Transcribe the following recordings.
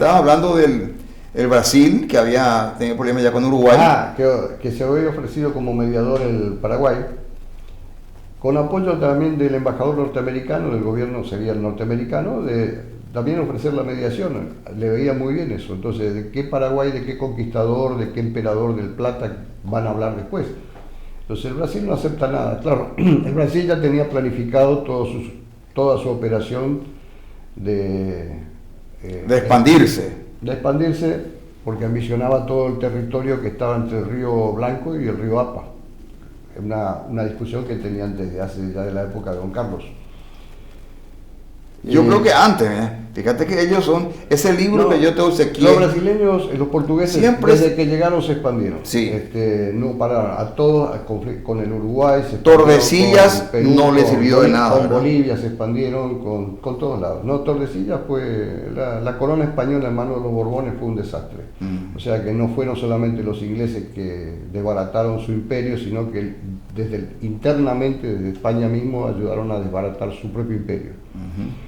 estabas hablando del el Brasil, que había tenido problemas ya con Uruguay. Que se había ofrecido como mediador el Paraguay, con apoyo también del embajador norteamericano, del gobierno sería el norteamericano, de también ofrecer la mediación. Le veía muy bien eso. Entonces, ¿de qué Paraguay, de qué conquistador, de qué emperador del Plata van a hablar después? Entonces el Brasil no acepta nada. Claro, el Brasil ya tenía planificado toda su operación de expandirse. De expandirse, porque ambicionaba todo el territorio que estaba entre el río Blanco y el río Apa. Una discusión que tenían desde hace ya de la época de Don Carlos. Yo creo que antes, fíjate que ellos son, ese libro que yo te obsequié. Los brasileños, los portugueses, siempre desde que llegaron se expandieron. Sí. No pararon, a todos, con el Uruguay se Tordesillas con Perú, no le sirvió de nada. Con Bolivia se expandieron, con todos lados. No, Tordesillas fue, la corona española en manos de los Borbones fue un desastre. O sea que no fueron solamente los ingleses que desbarataron su imperio, sino que internamente, desde España mismo, ayudaron a desbaratar su propio imperio.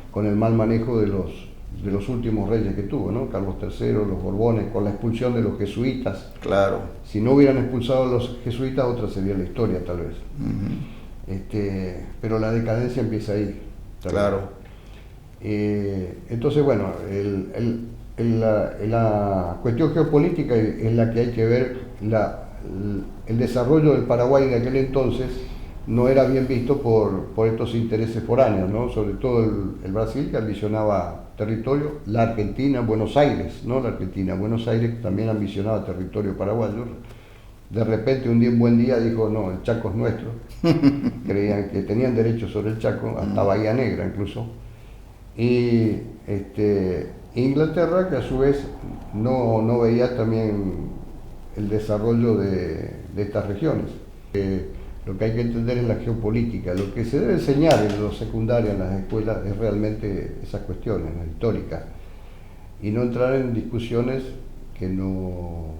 Con el mal manejo de los últimos reyes que tuvo, ¿no? Carlos III, los Borbones, con la expulsión de los jesuitas. Claro. Si no hubieran expulsado a los jesuitas, otra sería la historia, tal vez. Pero la decadencia empieza ahí. Claro. Entonces, bueno, la cuestión geopolítica es la que hay que ver. El desarrollo del Paraguay de aquel entonces no era bien visto por estos intereses foráneos, ¿no? Sobre todo el Brasil, que ambicionaba territorio, la Argentina, Buenos Aires, ¿no? La Argentina, Buenos Aires también ambicionaba territorio paraguayo. De repente, un buen día dijo, no, el Chaco es nuestro. Creían que tenían derecho sobre el Chaco, hasta Bahía Negra incluso. Y Inglaterra, que a su vez no veía también el desarrollo de estas regiones. Lo que hay que entender es la geopolítica. Lo que se debe enseñar en los secundarios, en las escuelas, es realmente esas cuestiones, las históricas. Y no entrar en discusiones que no,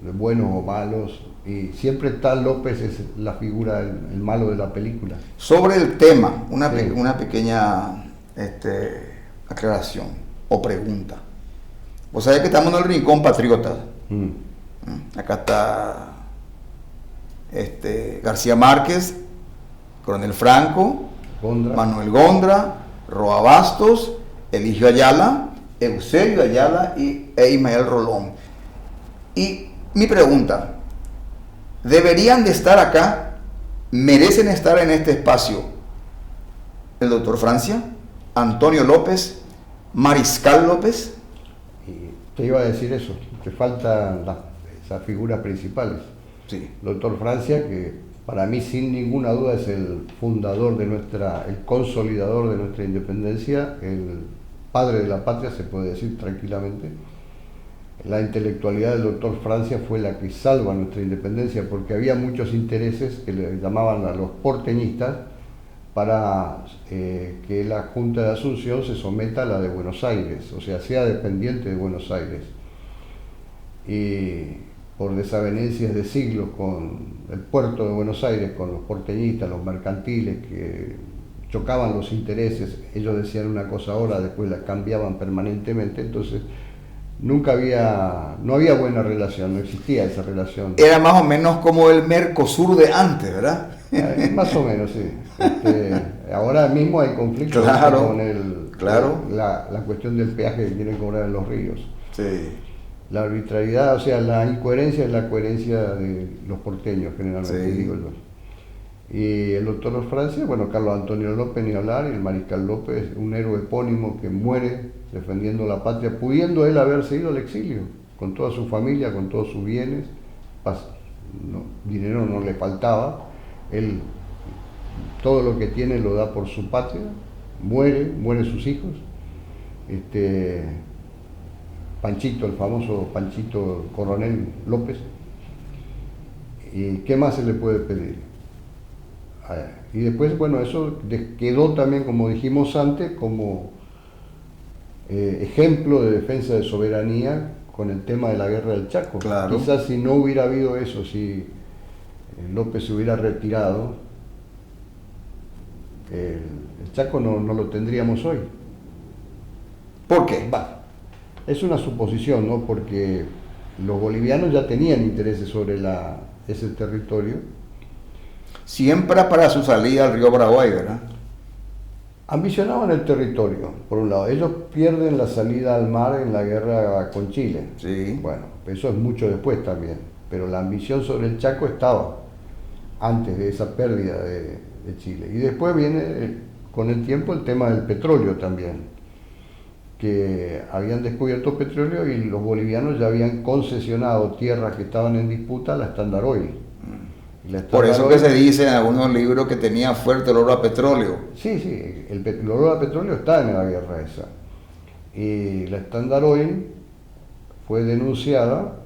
de buenos o malos. Y siempre tal López es la figura, el malo de la película. Sobre el tema, una pequeña aclaración o pregunta. Vos sabés que estamos en el Rincón Patriota. Acá está García Márquez, Coronel Franco, Gondra. Manuel Gondra, Roa Bastos, Eligio Ayala, Eusebio Ayala e Ismael Rolón. Y mi pregunta, ¿deberían de estar acá? ¿Merecen estar en este espacio el doctor Francia, Antonio López, Mariscal López? Y te iba a decir eso, te faltan esas figuras principales. Sí. Doctor Francia, que para mí sin ninguna duda es el fundador el consolidador de nuestra independencia, el padre de la patria, se puede decir tranquilamente. La intelectualidad del doctor Francia fue la que salva nuestra independencia, porque había muchos intereses que le llamaban a los porteñistas para que la Junta de Asunción se someta a la de Buenos Aires, o sea dependiente de Buenos Aires. Y por desavenencias de siglos con el puerto de Buenos Aires, con los porteñistas, los mercantiles, que chocaban los intereses, ellos decían una cosa ahora, después la cambiaban permanentemente, entonces no había buena relación, no existía esa relación. Era más o menos como el Mercosur de antes, ¿verdad? Más o menos, sí. Ahora mismo hay conflictos con la cuestión del peaje que quieren cobrar en los ríos. Sí. La arbitrariedad, o sea, la incoherencia es la coherencia de los porteños, generalmente, sí. digo yo. Y el doctor Francia, bueno, Carlos Antonio López, ni hablar, y el Mariscal López, un héroe epónimo que muere defendiendo la patria, pudiendo él haberse ido al exilio, con toda su familia, con todos sus bienes, dinero no le faltaba, él todo lo que tiene lo da por su patria, mueren sus hijos, Panchito, el famoso Panchito Coronel López. ¿Y qué más se le puede pedir? Y después, bueno, eso quedó también, como dijimos antes, como ejemplo de defensa de soberanía con el tema de la guerra del Chaco. Claro. Quizás si no hubiera habido eso, si López se hubiera retirado, el Chaco no lo tendríamos hoy. ¿Por qué? Es una suposición, ¿no? Porque los bolivianos ya tenían intereses sobre ese territorio. Siempre para su salida al río Paraguay, ¿verdad? Ambicionaban el territorio, por un lado. Ellos pierden la salida al mar en la guerra con Chile. Sí. Bueno, eso es mucho después también. Pero la ambición sobre el Chaco estaba antes de esa pérdida de Chile. Y después viene con el tiempo el tema del petróleo también, que habían descubierto petróleo y los bolivianos ya habían concesionado tierras que estaban en disputa a la Standard Oil. Por eso que se dice en algunos libros que tenía fuerte olor a petróleo. Sí, sí, el olor a petróleo está en la guerra esa. Y la Standard Oil fue denunciada,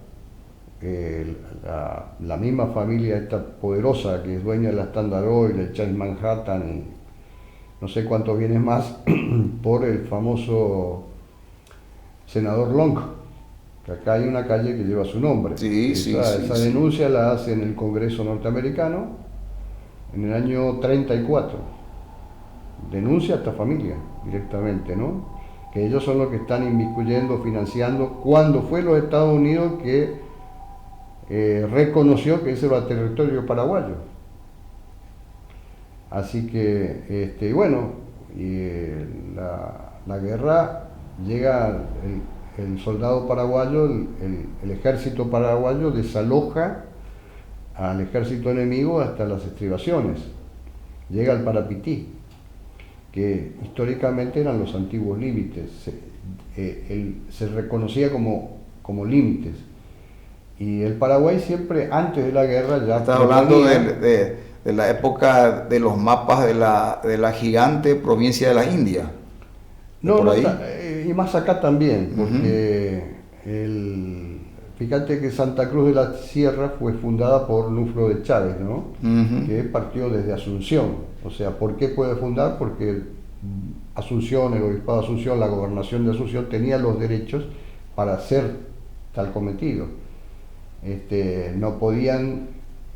la misma familia esta poderosa que es dueña de la Standard Oil, el Charles Manhattan y no sé cuántos bienes más, por el famoso senador Long, que acá hay una calle que lleva su nombre. Sí, esa denuncia la hace en el Congreso norteamericano en el año 34. Denuncia a esta familia directamente, ¿no? Que ellos son los que están inmiscuyendo, financiando, cuando fue los Estados Unidos que reconoció que ese era territorio paraguayo. Así que, bueno, la guerra llega, el soldado paraguayo, el ejército paraguayo desaloja al ejército enemigo hasta las estribaciones, llega al Parapití, que históricamente eran los antiguos límites, se reconocía como límites. Y el Paraguay siempre, antes de la guerra, ya... Estás hablando de la época de los mapas de la gigante provincia de la India. No, y más acá también, porque fíjate que Santa Cruz de la Sierra fue fundada por Nuflo de Chávez, ¿no? Que partió desde Asunción. O sea, ¿por qué puede fundar? Porque Asunción, el obispado de Asunción, la gobernación de Asunción tenía los derechos para hacer tal cometido. No podían,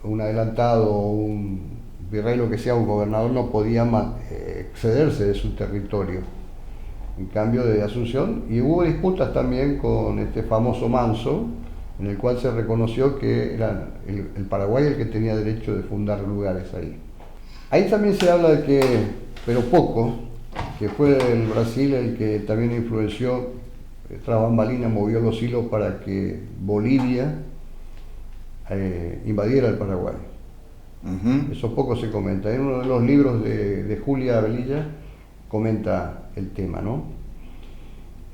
un adelantado, un virrey, lo que sea, un gobernador, no podía excederse de su territorio. En cambio de Asunción, y hubo disputas también con este famoso Manso, en el cual se reconoció que era el Paraguay el que tenía derecho de fundar lugares ahí. Ahí también se habla de que, pero poco, que fue el Brasil el que también influenció, tras bambalinas movió los hilos para que Bolivia invadiera el Paraguay. Eso poco se comenta. En uno de los libros de Julia Velilla comenta el tema, ¿no?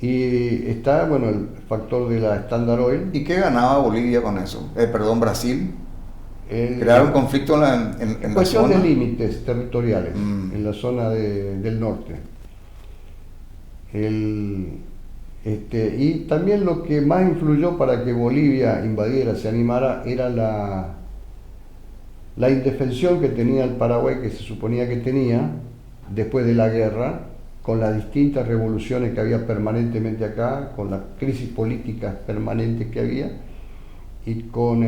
Y está, bueno, el factor de la Standard Oil. ¿Y qué ganaba Bolivia con eso? Brasil. Crear un conflicto en la cuestión zona. De límites territoriales, en la zona del norte. Y también lo que más influyó para que Bolivia invadiera, se animara, era la indefensión que tenía el Paraguay, que se suponía que tenía después de la guerra, con las distintas revoluciones que había permanentemente acá, con las crisis políticas permanentes que había, y con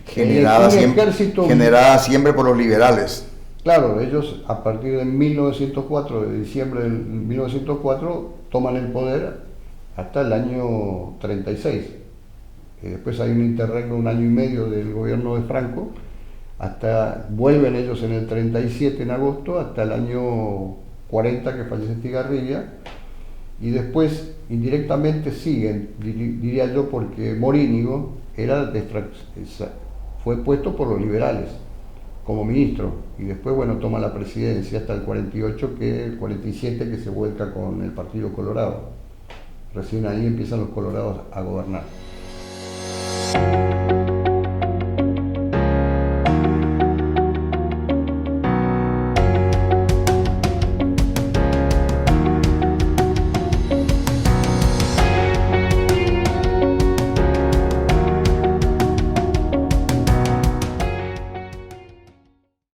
generada siempre por los liberales. Claro, ellos a partir de 1904, de diciembre de 1904, toman el poder hasta el año 36. Después hay un interregno, un año y medio del gobierno de Franco, hasta vuelven ellos en el 37 en agosto, hasta el año 40 que fallece Estigarribia, y después indirectamente siguen, diría yo, porque Morínigo fue puesto por los liberales como ministro, y después, bueno, toma la presidencia hasta el 48, el 47 que se vuelca con el Partido Colorado. Recién ahí empiezan los colorados a gobernar.